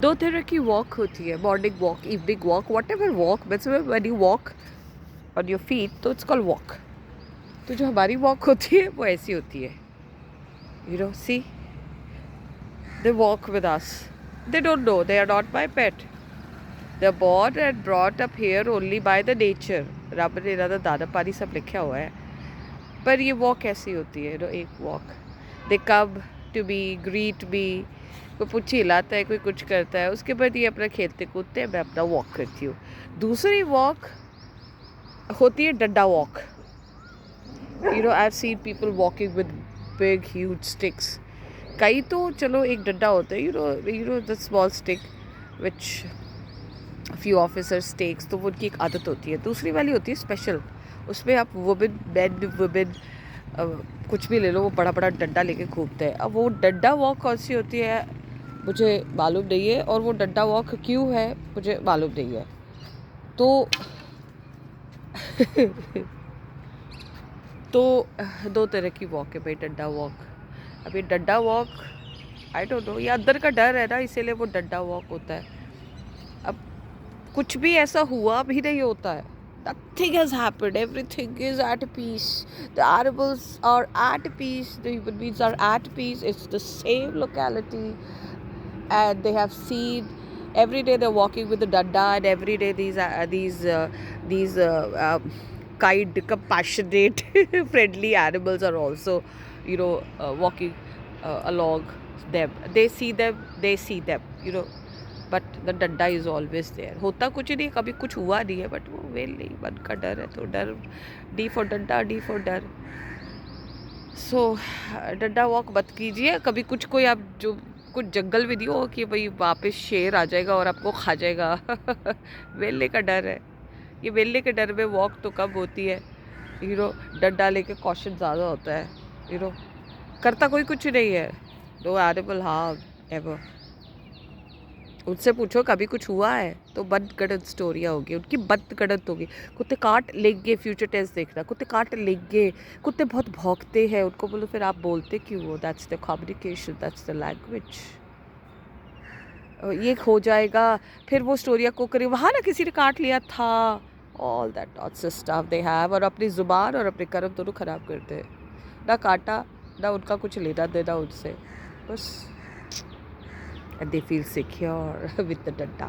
दो तरह की वॉक होती है, morning walk, evening walk, what ever walk, when you walk on your feet तो इट्स कॉल्ड वॉक। तो जो हमारी वॉक होती है वो ऐसी होती है, you know, see they walk with us, they don't know, they are not my pet, they are born and brought up here only by the nature. रब ने इन्होंने दाना पानी सब लिखा हुआ है, पर ये वॉक ऐसी होती है, एक walk. They come to be, greet be, कोई पुच्छी हिलाता है, कोई कुछ करता है, उसके बाद ये अपना खेलते कूदते हैं, मैं अपना वॉक करती हूँ। दूसरी वॉक होती है डंडा walk. I have seen people walking with big huge sticks. कई तो चलो एक डंडा होता है, you know the small stick which few officers takes, तो वो उनकी एक आदत होती है। दूसरी वाली होती है स्पेशल, उसमें आप वुमेन, मैन वुमेन कुछ भी ले लो, वो बड़ा बड़ा डंडा लेके घूमते हैं। अब वो डंडा वॉक कौन सी होती है मुझे मालूम नहीं है, और वो डंडा वॉक क्यों है मुझे मालूम नहीं है। तो तो दो तरह की वॉक है भाई, डंडा वॉक। अब ये डंडा वॉक आई डोंट नो, ये अंदर का डर है ना, इसीलिए वो डंडा वॉक होता है। अब कुछ भी ऐसा हुआ भी नहीं होता है, nothing has happened, everything is at peace, the animals are at peace, the human beings are at peace, it's the same locality, and they have seen every day they're walking with the danda, and every day these kind, compassionate friendly animals are also walking along them. They see them, but the डंडा is always there. होता कुछ नहीं, कभी कुछ हुआ नहीं है, but वो वेल नहीं, मन का डर है, तो डर, डी फॉर डंडा, डी फॉर डर। सो डंडा वॉक मत कीजिए कभी। कुछ कोई आप जो कुछ जंगल में नहीं हो कि भाई वापस शेर आ जाएगा और आपको खा जाएगा। वेल्ले का डर है, ये वेल्ले के डर में वॉक तो कम होती है, डंडा लेके कॉशन ज़्यादा होता है, करता कोई कुछ नहीं है। No animal harm ever. उनसे पूछो कभी कुछ हुआ है, तो बद गड़त स्टोरियाँ होगी उनकी, बद गड़त होगी। कुत्ते काट लेंगे, फ्यूचर टेस्ट देखना, कुत्ते काट लेंगे, कुत्ते बहुत भौंकते हैं, उनको बोलो फिर आप बोलते क्यों हो, that's the communication, that's the language. ये हो जाएगा, फिर वो स्टोरिया को करे, वहाँ ना किसी ने काट लिया था, all that nonsense stuff they have, और अपनी ज़ुबान और अपने कर्म दोनों ख़राब करते हैं। ना काटा, ना उनका कुछ लेना देना उनसे, बस। And they feel secure with the danda.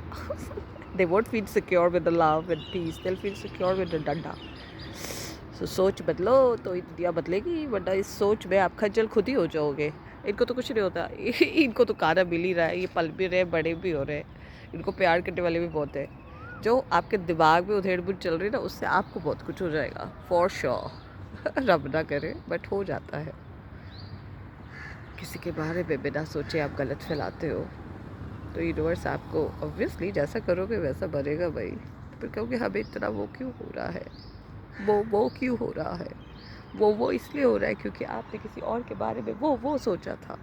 They won't feel secure with the love and peace. They'll feel secure with the danda. So सोच बदलो तो ये दुनिया बदलेगी, वरना इस सोच में आप खज्जल खुद ही हो जाओगे। इनको तो कुछ नहीं होता। इनको तो खाना मिल ही रहा है, ये पल भी रहे, बड़े भी हो रहे, इनको प्यार करने वाले भी बहुत है। जो आपके दिमाग में उधेड़ बुन चल रही है ना, उससे आपको बहुत कुछ हो जाएगा फॉर श्योर। रब ना करे, बट हो जाता है। किसी के बारे में बिना सोचे आप गलत फैलाते हो, तो यूनिवर्स आपको ऑब्वियसली जैसा करोगे वैसा बनेगा भाई। फिर कहोगे हमें इतना वो क्यों हो रहा है, वो क्यों हो रहा है, वो इसलिए हो रहा है क्योंकि आपने किसी और के बारे में वो सोचा था।